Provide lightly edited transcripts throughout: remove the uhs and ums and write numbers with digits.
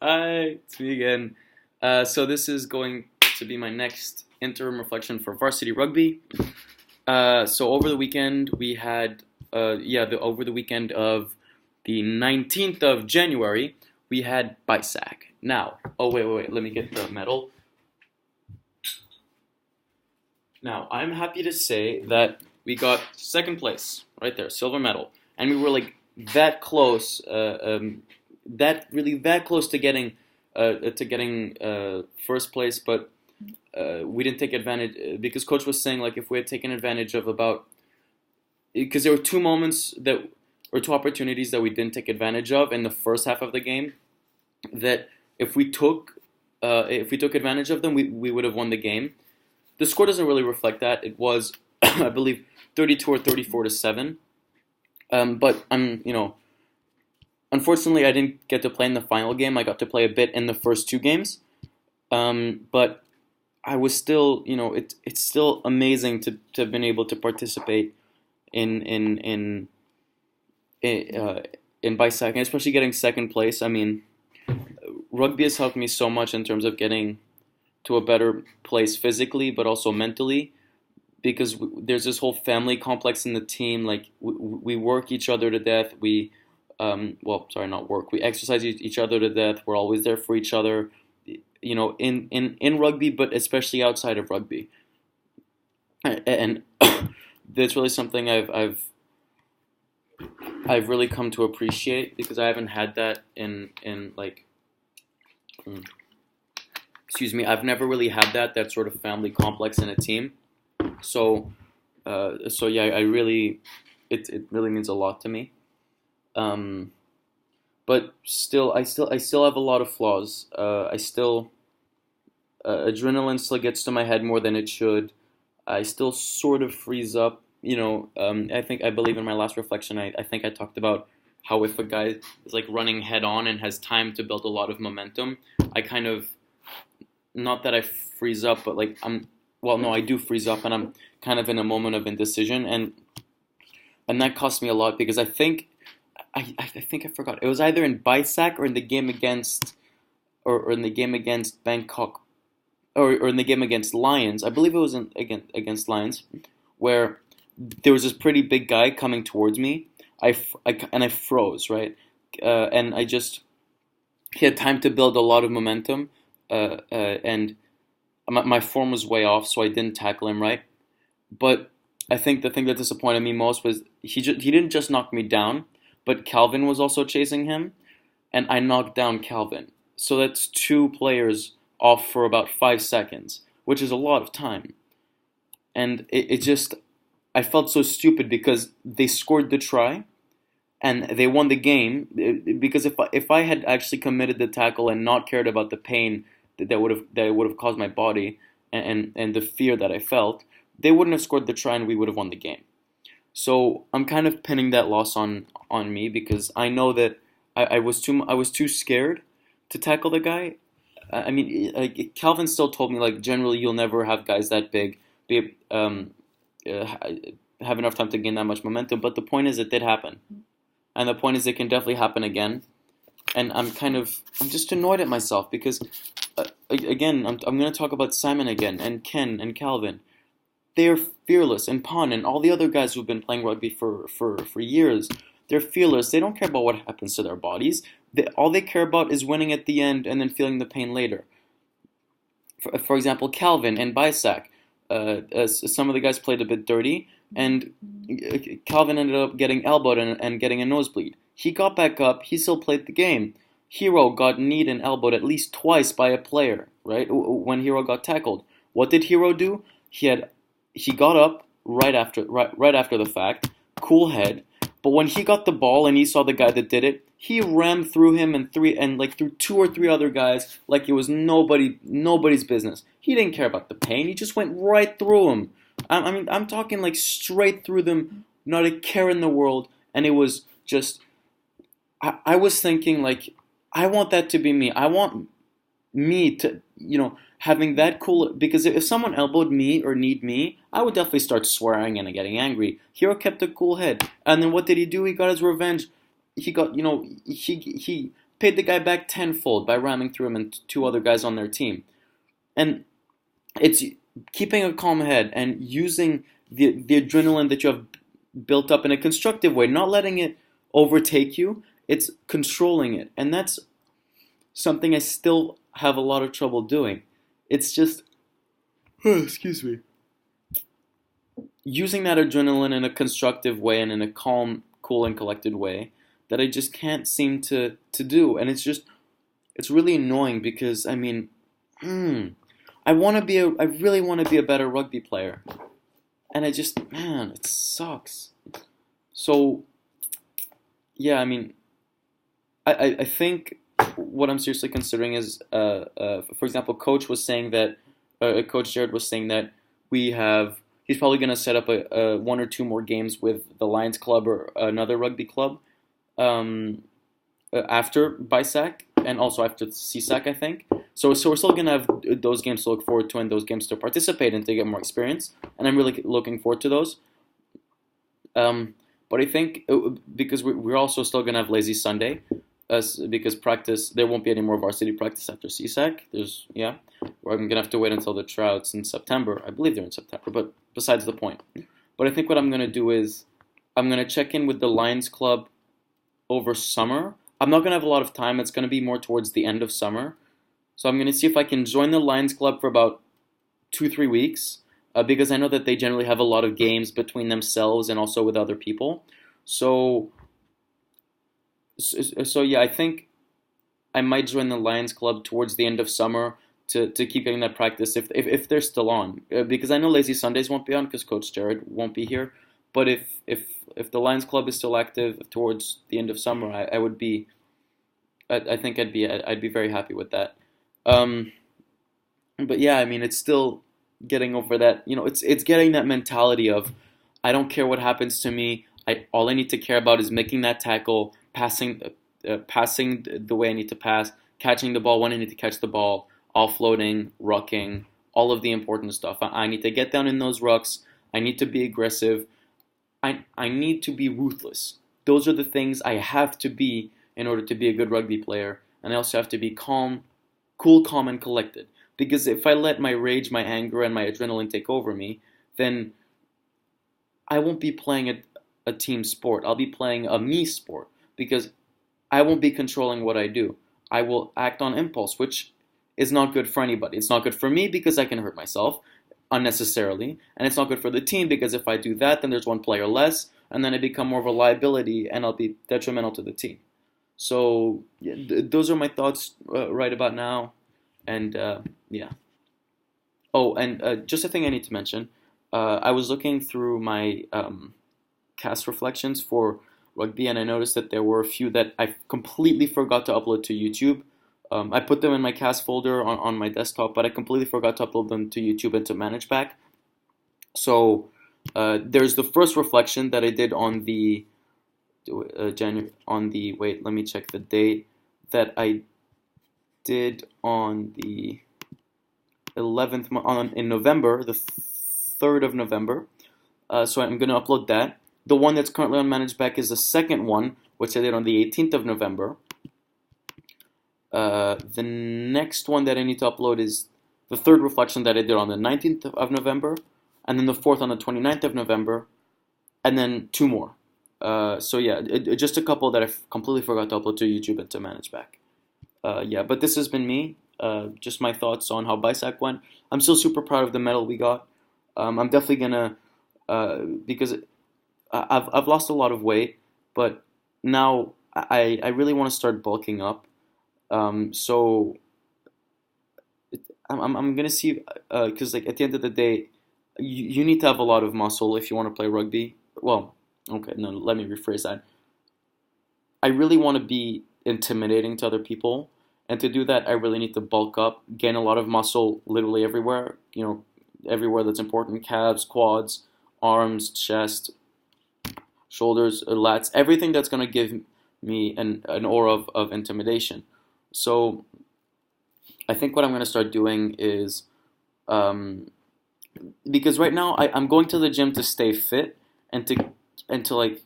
Hi, it's me again. So this is going to be my next interim reflection for Varsity Rugby. So over the weekend we had, over the weekend of the 19th of January, we had BISAC. Now, wait, let me get the medal. Now, I'm happy to say that we got second place, right there, silver medal, and we were like that close, that close to getting first place, but we didn't take advantage because coach was saying like if we had taken advantage of about because there were two opportunities that we didn't take advantage of in the first half of the game that if we took advantage of them we would have won the game. The score doesn't really reflect that. It was, I believe, 32 or 34 to 7. But unfortunately, I didn't get to play in the final game. I got to play a bit in the first two games. But I was still, it's still amazing to have been able to participate in in BISAC, and especially getting second place. I mean, rugby has helped me so much in terms of getting to a better place physically, but also mentally, because there's this whole family complex in the team. Like we work each other to death. Sorry, not work. We exercise each other to death. We're always there for each other. In rugby, but especially outside of rugby, and that's really something I've really come to appreciate because I haven't had that in like. Excuse me, I've never really had that sort of family complex in a team. So, yeah, it really means a lot to me. Um, but still have a lot of flaws. Adrenaline still gets to my head more than it should. I still sort of freeze up. I believe in my last reflection, I think I talked about how if a guy is like running head on and has time to build a lot of momentum, I kind of not that I freeze up, but like no, I do freeze up, and I'm kind of in a moment of indecision, and that cost me a lot because I think I forgot it was either in BISAC or in the game against or in the game against Bangkok or in the game against Lions. I believe it was against Lions, where there was this pretty big guy coming towards me. And I froze, right, and he had time to build a lot of momentum, and my form was way off, so I didn't tackle him right. But I think the thing that disappointed me most was he didn't just knock me down, but Calvin was also chasing him, and I knocked down Calvin. So that's two players off for about 5 seconds, which is a lot of time. And it just I felt so stupid because they scored the try and they won the game because if I had actually committed the tackle and not cared about the pain that would have caused my body and the fear that I felt, they wouldn't have scored the try and we would have won the game. So I'm kind of pinning that loss on me because I know that I was too scared to tackle the guy. I mean, like Calvin still told me like generally you'll never have guys that big uh, have enough time to gain that much momentum. But the point is it did happen, and the point is it can definitely happen again. And I'm just annoyed at myself because again I'm going to talk about Simon again and Ken and Calvin. They are fearless, and Pon and all the other guys who've been playing rugby for years. They're fearless. They don't care about what happens to their bodies. All they care about is winning at the end and then feeling the pain later. For example, Calvin and BISAC. Some of the guys played a bit dirty, and Calvin ended up getting elbowed and getting a nosebleed. He got back up. He still played the game. Hero got kneed and elbowed at least twice by a player, right? When Hero got tackled. What did Hero do? He got up right after the fact, cool head. But when he got the ball and he saw the guy that did it, he rammed through him and like through two or three other guys like it was nobody's business. He didn't care about the pain. He just went right through him. I mean, I'm talking like straight through them, not a care in the world. And it was just, I was thinking like, I want that to be me. I want me to, having that cool, because if someone elbowed me or kneed me, I would definitely start swearing and getting angry. Hero kept a cool head. And then what did he do? He got his revenge. He got, he paid the guy back tenfold by ramming through him and two other guys on their team. And it's keeping a calm head and using the adrenaline that you have built up in a constructive way, not letting it overtake you. It's controlling it. And that's something I still have a lot of trouble doing. It's just, excuse me, using that adrenaline in a constructive way and in a calm, cool, and collected way that I just can't seem to do. And it's really annoying because, I mean, I really want to be a better rugby player. And man, it sucks. So, yeah, I mean, I think what I'm seriously considering is, for example, Coach Jared was saying that he's probably going to set up a one or two more games with the Lions Club or another rugby club after BISAC and also after CSAC, I think. So we're still going to have those games to look forward to and those games to participate in to get more experience. And I'm really looking forward to those. But I think because we're also still going to have Lazy Sunday, because practice, there won't be any more varsity practice after CSAC. I'm going to have to wait until the tryouts in September. I believe they're in September, but besides the point. But I think what I'm going to do is I'm going to check in with the Lions Club over summer. I'm not going to have a lot of time. It's going to be more towards the end of summer. So I'm going to see if I can join the Lions Club for about 2-3 weeks, because I know that they generally have a lot of games between themselves and also with other people. So yeah, I think I might join the Lions Club towards the end of summer to keep getting that practice if they're still on, because I know Lazy Sundays won't be on because Coach Jared won't be here. But if the Lions Club is still active towards the end of summer, I think I'd be very happy with that. But yeah, I mean, it's still getting over that. It's getting that mentality of I don't care what happens to me. All I need to care about is making that tackle, passing the way I need to pass, catching the ball when I need to catch the ball, offloading, rucking, all of the important stuff. I need to get down in those rucks. I need to be aggressive. I need to be ruthless. Those are the things I have to be in order to be a good rugby player. And I also have to be calm, and collected. Because if I let my rage, my anger, and my adrenaline take over me, then I won't be playing a team sport. I'll be playing a me sport. Because I won't be controlling what I do. I will act on impulse, which is not good for anybody. It's not good for me because I can hurt myself unnecessarily. And it's not good for the team because if I do that, then there's one player less. And then I become more of a liability and I'll be detrimental to the team. So yeah, those are my thoughts right about now. And yeah. Oh, and just a thing I need to mention. I was looking through my cast reflections for rugby, and I noticed that there were a few that I completely forgot to upload to YouTube. I put them in my cast folder on my desktop, but I completely forgot to upload them to YouTube and to ManageBack. So there's the first reflection that I did on the wait, let me check the date that I did on the 11th in November, the 3rd of November. So I'm going to upload that. The one that's currently on ManageBack is the second one, which I did on the 18th of November. The next one that I need to upload is the third reflection that I did on the 19th of November, and then the fourth on the 29th of November, and then two more. So yeah, just a couple that I completely forgot to upload to YouTube and to ManageBack. Yeah, but this has been me. Just my thoughts on how BISAC went. I'm still super proud of the medal we got. I'm definitely gonna because I've lost a lot of weight, but now I really want to start bulking up. So I'm gonna see because like at the end of the day, you need to have a lot of muscle if you want to play rugby. Well, okay, no, let me rephrase that. I really want to be intimidating to other people, and to do that, I really need to bulk up, gain a lot of muscle, literally everywhere. Everywhere that's important: calves, quads, arms, chest, shoulders, lats, everything that's gonna give me an aura of intimidation. So I think what I'm going to start doing is, because right now I'm going to the gym to stay fit and to like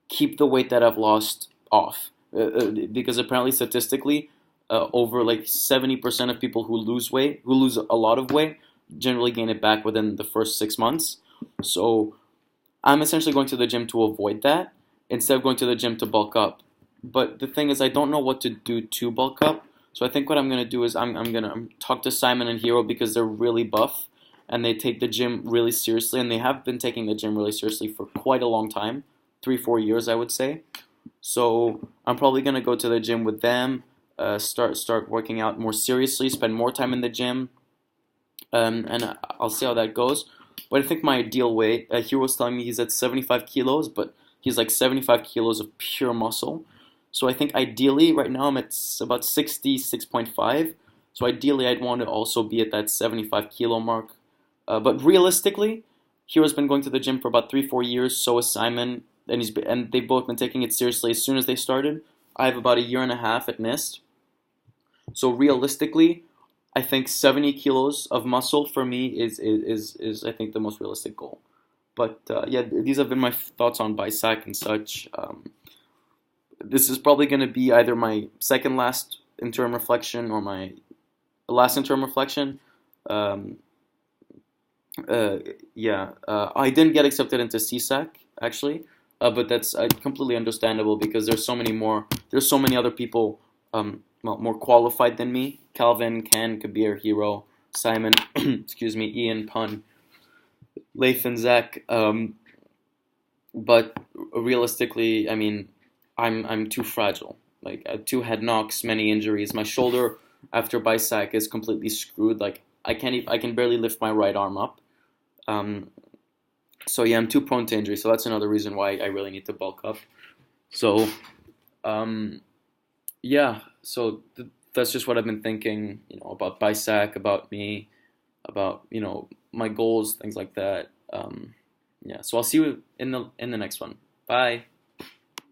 keep the weight that I've lost off. because apparently statistically, over like 70% of people who lose weight, who lose a lot of weight, generally gain it back within the first 6 months. So I'm essentially going to the gym to avoid that instead of going to the gym to bulk up. But the thing is, I don't know what to do to bulk up. So I think what I'm gonna do is I'm gonna talk to Simon and Hero because they're really buff and they take the gym really seriously, and they have been taking the gym really seriously for quite a long time, 3 4 years I would say. So I'm probably gonna go to the gym with them, start working out more seriously, spend more time in the gym, and I'll see how that goes. But I think my ideal weight, Hero was telling me he's at 75 kilos, but he's like 75 kilos of pure muscle. So I think ideally, right now I'm at about 66.5. So ideally, I'd want to also be at that 75 kilo mark. But realistically, Hero's been going to the gym for about 3 4 years. So is Simon, and they've both been taking it seriously as soon as they started. I have about a year and a half at NIST. So realistically, I think 70 kilos of muscle for me is I think the most realistic goal. But yeah, these have been my thoughts on BISAC and such. This is probably going to be either my second last interim reflection or my last interim reflection. Um, yeah, I didn't get accepted into CSAC actually, but that's completely understandable because there's so many other people well, more qualified than me. Calvin, Ken, Kabir, Hero, Simon, excuse me, Ian, Pun, Leif, and Zach. But realistically, I mean, I'm too fragile. Like two head knocks, many injuries. My shoulder after BISAC is completely screwed. Like I can barely lift my right arm up. Um, so yeah, I'm too prone to injury. So that's another reason why I really need to bulk up. So um, yeah, so that's just what I've been thinking. About BISAC, about me, about my goals, things like that. Yeah. So I'll see you in the next one. Bye.